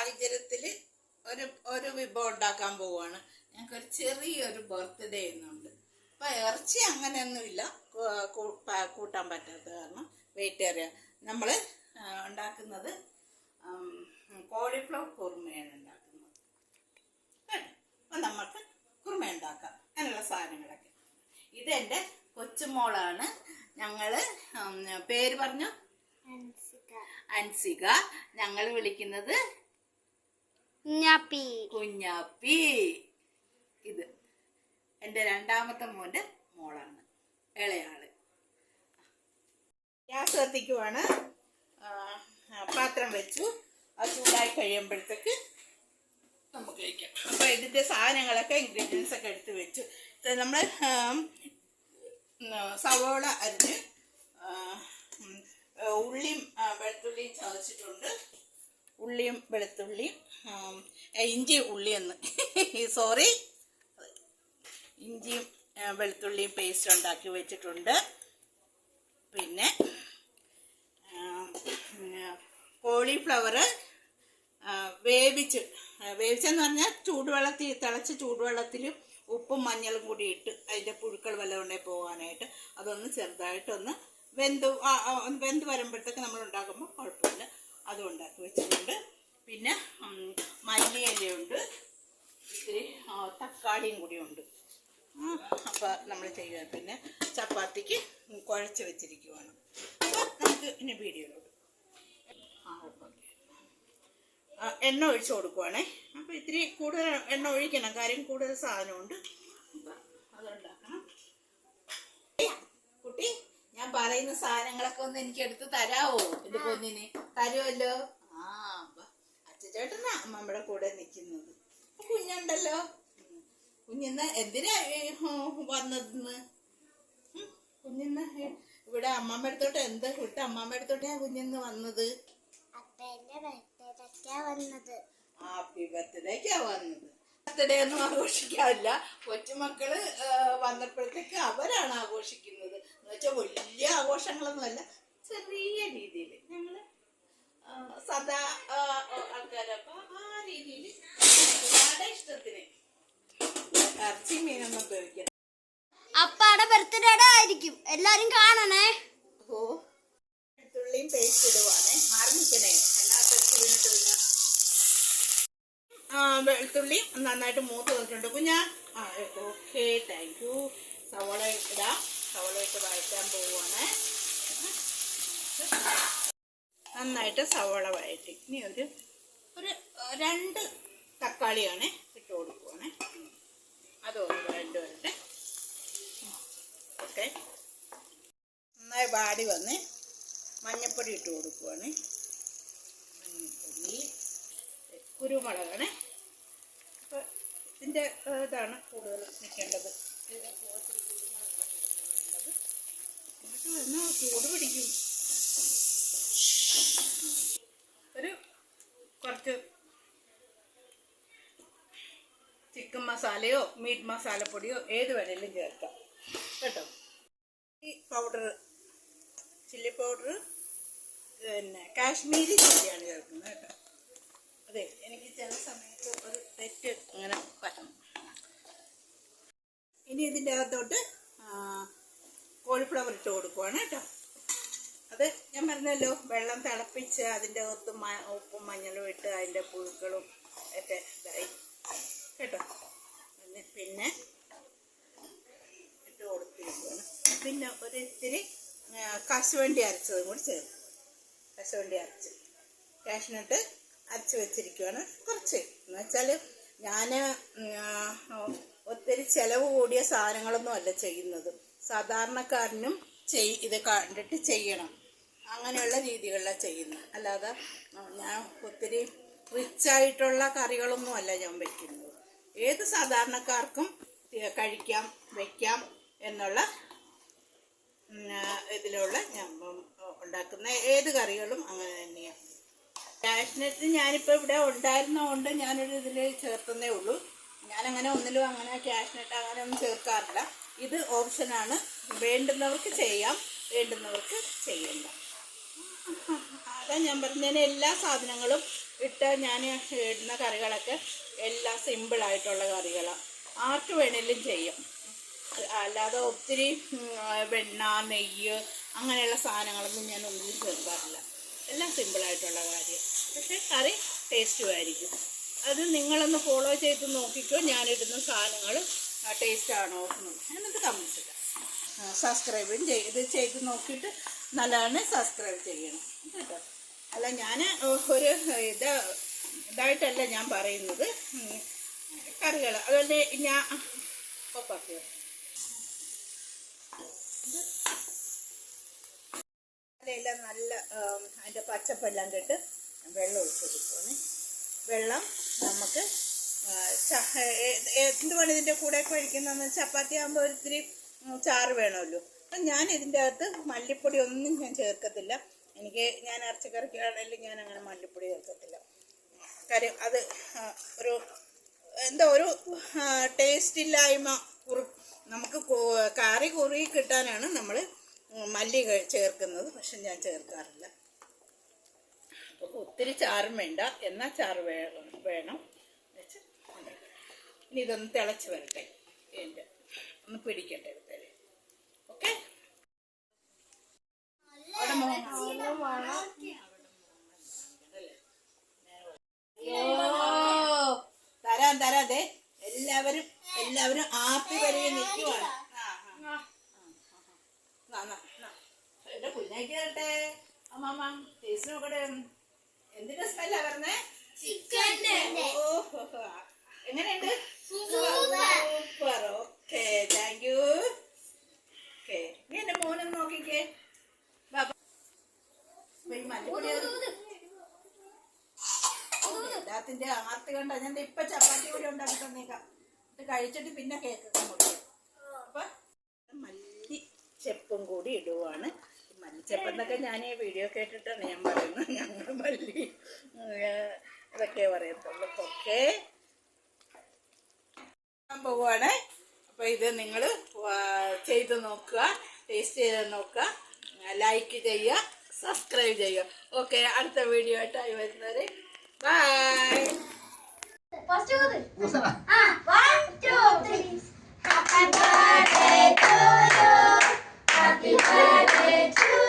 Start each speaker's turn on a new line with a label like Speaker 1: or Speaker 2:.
Speaker 1: സാഹചര്യത്തിൽ ഒരു വിഭവം ഉണ്ടാക്കാൻ പോവുകയാണ്. ഞങ്ങൾക്കൊരു ചെറിയൊരു ബർത്ത്ഡേ ഇന്നുണ്ട്. അപ്പം ഇറച്ചി അങ്ങനെയൊന്നുമില്ല, കൂട്ടാൻ പറ്റാത്ത കാരണം വെജിറ്റേറിയൻ. നമ്മൾ ഉണ്ടാക്കുന്നത് കോളിഫ്ലവർ കുറുമയാണ് ഉണ്ടാക്കുന്നത്. അപ്പം നമുക്ക് കുറുമ ഉണ്ടാക്കാം. അങ്ങനെയുള്ള സാധനങ്ങളൊക്കെ. ഇതെൻ്റെ കൊച്ചുമോളാണ്. ഞങ്ങൾ പേര് പറഞ്ഞു, അൻസിക. ഞങ്ങൾ വിളിക്കുന്നത് കുഞ്ഞാപ്പി. ഇത് എൻ്റെ രണ്ടാമത്തെ മോൻ്റെ മോളാണ്, ഇളയാള്. ഗ്യാസ് കത്തിക്കുവാണ്. പാത്രം വെച്ചു. അത് ചൂടായി കഴിയുമ്പോഴത്തേക്ക് നമുക്ക് കഴിക്കാം. അപ്പോൾ ഇതിൻ്റെ സാധനങ്ങളൊക്കെ ഇൻഗ്രീഡിയൻസ് ഒക്കെ എടുത്ത് വെച്ചു. നമ്മൾ സവോള അരിഞ്ഞ് ഉള്ളിയും വെളുത്തുള്ളിയും ചതച്ചിട്ടുണ്ട്. ഉള്ളിയും വെളുത്തുള്ളിയും ഇഞ്ചി ഉള്ളിയെന്ന് സോറി ഇഞ്ചിയും വെളുത്തുള്ളിയും പേസ്റ്റ് ഉണ്ടാക്കി വെച്ചിട്ടുണ്ട്. പിന്നെ കോളിഫ്ലവർ വേവിച്ചെന്ന് പറഞ്ഞാൽ തിളച്ച ചൂടുവെള്ളത്തിൽ ഉപ്പും മഞ്ഞളും കൂടി ഇട്ട് അതിൻ്റെ പുഴുക്കൾ വല്ലതും ഉണ്ടെങ്കിൽ പോകാനായിട്ട് അതൊന്ന് ചെറുതായിട്ടൊന്ന് വെന്ത് വരുമ്പോഴത്തേക്ക് നമ്മൾ ഉണ്ടാക്കുമ്പോൾ കുഴപ്പമില്ല. അതും ഉണ്ടാക്കി വെച്ചിട്ടുണ്ട്. പിന്നെ മല്ലിയിലയുണ്ട്, ഇത്തിരി തക്കാളിയും കൂടി ഉണ്ട്. അപ്പോൾ നമ്മൾ ചെയ്യുക. പിന്നെ ചപ്പാത്തിക്ക് കുഴച്ച് വെച്ചിരിക്കുവാണ്. അപ്പോൾ നമുക്ക് ഇനി വീഡിയോയിലോട്ട് എണ്ണ ഒഴിച്ചു കൊടുക്കുവാണേ. അപ്പോൾ ഇത്തിരി കൂടുതൽ എണ്ണ ഒഴിക്കണം, കാര്യം കൂടുതൽ സാധനമുണ്ട്. അപ്പം അതുണ്ടാക്കണം. കുട്ടി, ഞാൻ പറയുന്ന സാധനങ്ങളൊക്കെ ഒന്ന് എനിക്ക് എടുത്ത് തരാവോ? എൻ്റെ പൊന്നിന് തരുമല്ലോ. അച്ഛച്ചേട്ടനാ നമ്മുടെ കൂടെ നിൽക്കുന്നത്. കുഞ്ഞുണ്ടല്ലോ. കുഞ്ഞിന്ന് എന്തിനാ വന്നതെന്ന്? കുഞ്ഞിന്ന് ഇവിടെ അമ്മമ്മ അടുത്തോട്ട് എന്താ വിട്ട് അമ്മമ്മ അടുത്തോട്ടാ കുഞ്ഞിന്ന് വന്നത്? ഹാപ്പി ബർത്ത്ഡേക്കാ വന്നത്. ബർത്ത്ഡേ ഒന്നും ആഘോഷിക്കാറില്ല. കൊച്ചുമക്കള് വന്നപ്പോഴത്തേക്ക് അവരാണ് ആഘോഷിക്കുന്നത്. എന്ന് വെച്ചാൽ വലിയ ആഘോഷങ്ങളൊന്നുമല്ല, ചെറിയ രീതിയിൽ ഞങ്ങള് സദാ ആൾക്കാരപ്പ ആ രീതിയിൽ ഒരുപാട് ഇഷ്ടത്തിന് ഇറച്ചി മീനൊന്നും ഉപയോഗിക്കണം.
Speaker 2: അപ്പാടെ ബർത്ത്ഡേ ആയിരിക്കും, എല്ലാരും കാണണേ.
Speaker 1: ഓ, വെളുത്തുള്ളിയും പേസ്റ്റ് ഇടുവാണേ. ആരംഭിക്കണേ, വെളുത്തുള്ളി നന്നായിട്ട് മൂത്ത് വന്നിട്ടുണ്ട് കുഞ്ഞാ. Okay, thank you. സവോള ഇടാം. സവോള ഇട്ട് വഴറ്റാൻ പോവുകയാണ്. നന്നായിട്ട് സവോള വഴറ്റി ഇനി ഒരു 2 തക്കാളിയാണ് ഇട്ട് കൊടുക്കുവാണ്. അതൊന്ന് വരട്ടെ. ഓക്കെ, നന്നായി വാടി വന്ന് മഞ്ഞൾപ്പൊടി ഇട്ട് കൊടുക്കുവാണ്. മഞ്ഞൾപ്പൊടി, കുരുമുളകാണ്. അപ്പോൾ ഇതിൻ്റെ ഇതാണ് കൂടുതൽ നിൽക്കേണ്ടത്. എന്നിട്ട് വന്ന് ചൂട് പിടിക്കും. കുറച്ച് ചിക്കൻ മസാലയോ മീറ്റ് മസാലപ്പൊടിയോ ഏത് വേണേലും ചേർക്കാം കേട്ടോ. ഈ പൗഡർ, ചില്ലി പൗഡർ, പിന്നെ കാശ്മീരി ചില്ലിയാണ് ചേർക്കുന്നത് കേട്ടോ. അതെ, എനിക്ക് ചില സമയത്ത് ഒരു തെറ്റ് അങ്ങനെ വരണം. ഇനി ഇതിൻ്റെ അകത്തോട്ട് കോളിഫ്ലവർ ഇട്ട് കൊടുക്കുവാണ് കേട്ടോ. അത് ഞാൻ പറഞ്ഞല്ലോ, വെള്ളം തിളപ്പിച്ച് അതിൻ്റെ അകത്ത് ഉപ്പും മഞ്ഞളും ഇട്ട് അതിൻ്റെ പുഴുക്കളും ഒക്കെ ഇതായി കേട്ടോ. പിന്നെ ഇട്ട് കൊടുത്തിരിക്കുകയാണ്. പിന്നെ ഒരു ഇത്തിരി കശുവണ്ടി അരച്ചതും കൂടി ചേർക്കും. കശുവണ്ടി അരച്ച് കാഷ്നട്ട് അരച്ച് വെച്ചിരിക്കുകയാണ്. കുറച്ച് എന്ന് വെച്ചാൽ ഞാൻ ഒത്തിരി ചിലവ് കൂടിയ സാധനങ്ങളൊന്നും അല്ല ചെയ്യുന്നത്. സാധാരണക്കാരനും ഇത് കണ്ടിട്ട് ചെയ്യണം, അങ്ങനെയുള്ള രീതികളിലാണ് ചെയ്യുന്നത്. അല്ലാതെ ഞാൻ ഒത്തിരി റിച്ചായിട്ടുള്ള കറികളൊന്നും അല്ല ഞാൻ വയ്ക്കുന്നത്. ഏത് സാധാരണക്കാർക്കും കഴിക്കാം, വയ്ക്കാം എന്നുള്ള ഇതിലുള്ള ഞാൻ ഉണ്ടാക്കുന്ന ഏത് കറികളും അങ്ങനെ തന്നെയാണ്. കാഷ്നട്ട് ഞാനിപ്പോൾ ഇവിടെ ഉണ്ടായിരുന്നതുകൊണ്ട് ഞാനൊരു ഇതിൽ ചേർത്തതേ ഉള്ളൂ. ഞാനങ്ങനെ ഒന്നിലും അങ്ങനെ കാഷ്നട്ട് അങ്ങനെ ഒന്നും ചേർക്കാറില്ല. ഇത് ഓപ്ഷനാണ്. വേണ്ടുന്നവർക്ക് ചെയ്യാം, വേണ്ടുന്നവർക്ക് ചെയ്യണ്ട. അതാ ഞാൻ പറഞ്ഞതിന് എല്ലാ സാധനങ്ങളും ഇട്ട് ഞാൻ ഇടുന്ന കറികളൊക്കെ എല്ലാം സിമ്പിളായിട്ടുള്ള കറികളാണ്. ആർക്ക് വേണേലും ചെയ്യും. അല്ലാതെ ഒത്തിരി വെണ്ണ, നെയ്യ് അങ്ങനെയുള്ള സാധനങ്ങളൊന്നും ഞാൻ ഒന്നും ചേർക്കാറില്ല. എല്ലാം സിമ്പിളായിട്ടുള്ള കാര്യം. പക്ഷേ കറി ടേസ്റ്റുമായിരിക്കും. അത് നിങ്ങളൊന്ന് ഫോളോ ചെയ്ത് നോക്കിക്കോ. ഞാനിടുന്ന സാധനങ്ങൾ ടേസ്റ്റാണോ എന്നിട്ട് കമൻസ് ഇടാം. സബ്സ്ക്രൈബും ഇത് ചെയ്ത് നോക്കിയിട്ട് നല്ലതാണ്. സബ്സ്ക്രൈബ് ചെയ്യണം കേട്ടോ. അല്ല ഞാൻ ഒരു ഇതായിട്ടല്ല ഞാൻ പറയുന്നത്. കറികൾ അതുകൊണ്ട് ഞാൻ ഒപ്പാക്കിയോ എല്ലാം നല്ല അതിൻ്റെ പച്ചപ്പെല്ലാം കേട്ട് വെള്ളം ഒഴിച്ചു കൊടുക്കുവാണ്. വെള്ളം നമുക്ക് എന്തുവാണ് ഇതിൻ്റെ കൂടെ കഴിക്കുന്നതെന്ന് ചപ്പാത്തി ആകുമ്പോൾ ഒരിത്തിരി ചാറ് വേണമല്ലോ. അപ്പം ഞാൻ ഇതിൻ്റെ അകത്ത് മല്ലിപ്പൊടി ഒന്നും ഞാൻ ചേർക്കത്തില്ല. ഞാൻ ഇറച്ചിക്കറിക്കാണെങ്കിലും ഞാൻ അങ്ങനെ മല്ലിപ്പൊടി ചേർക്കത്തില്ല. കാര്യം അത് ഒരു ഒരു ടേസ്റ്റ് ഇല്ലായ്മ നമുക്ക് കറി കുറുകി കിട്ടാനാണ് നമ്മൾ മല്ലി ചേർക്കുന്നത്. പക്ഷെ ഞാൻ ചേർക്കാറില്ല. അപ്പോൾ ഒത്തിരി ചാറും വേണ്ട, എന്നാൽ ചാറ് വേണം വെച്ച്. ഇനി ഇതൊന്ന് തിളച്ച് വരട്ടെ, ഒന്ന് പിടിക്കട്ടെ എടുത്താല്. ഓക്കെ, തരാതെ എല്ലാവരും ആപ്പി വരികയും നിൽക്കുവാണ്. എന്റെ കുഞ്ഞാക്കി തരട്ടെ. അമ്മാമ്മ ടേസ്റ്റ് നോക്കട്ടെ. എന്തിന്റെ സ്മെല്ലാ പറഞ്ഞേ? എങ്ങനെയുണ്ട്? Super. Okay, thank you. Okay, നീ എന്റെ മോനൊന്ന് നോക്കിക്കേ. മല്ലിപ്പൊടി എല്ലാത്തിന്റെ ആർത്തി കണ്ട. ഞാൻ ഇപ്പൊ ചപ്പാത്തി കൂടി ഉണ്ടാക്കി തന്നേക്കാം. ഇത് കഴിച്ചിട്ട് പിന്നെ കേക്കൊക്കെ മുറിക്കാം. അപ്പൊ മല്ലിച്ചെപ്പും കൂടി ഇടുവാണ്. മല്ലിച്ചെപ്പെന്നൊക്കെ ഞാൻ ഈ വീഡിയോ കേട്ടിട്ടാണ് ഞാൻ പറയുന്നത്. ഞങ്ങൾ മല്ലി ഇതൊക്കെ പറയത്തുള്ളൂ. ഓക്കെ, പോവാണ്. അപ്പൊ ഇത് നിങ്ങൾ ചെയ്ത് നോക്കുക, ടേസ്റ്റ് ചെയ്ത് നോക്കുക, ലൈക്ക് ചെയ്യുക, സബ്സ്ക്രൈബ് ചെയ്യുക. ഓക്കെ, അടുത്ത വീഡിയോ ആയിട്ടായി വരുന്നവരെ by.
Speaker 2: 1, 2, 3. Happy birthday to you. Happy birthday to you.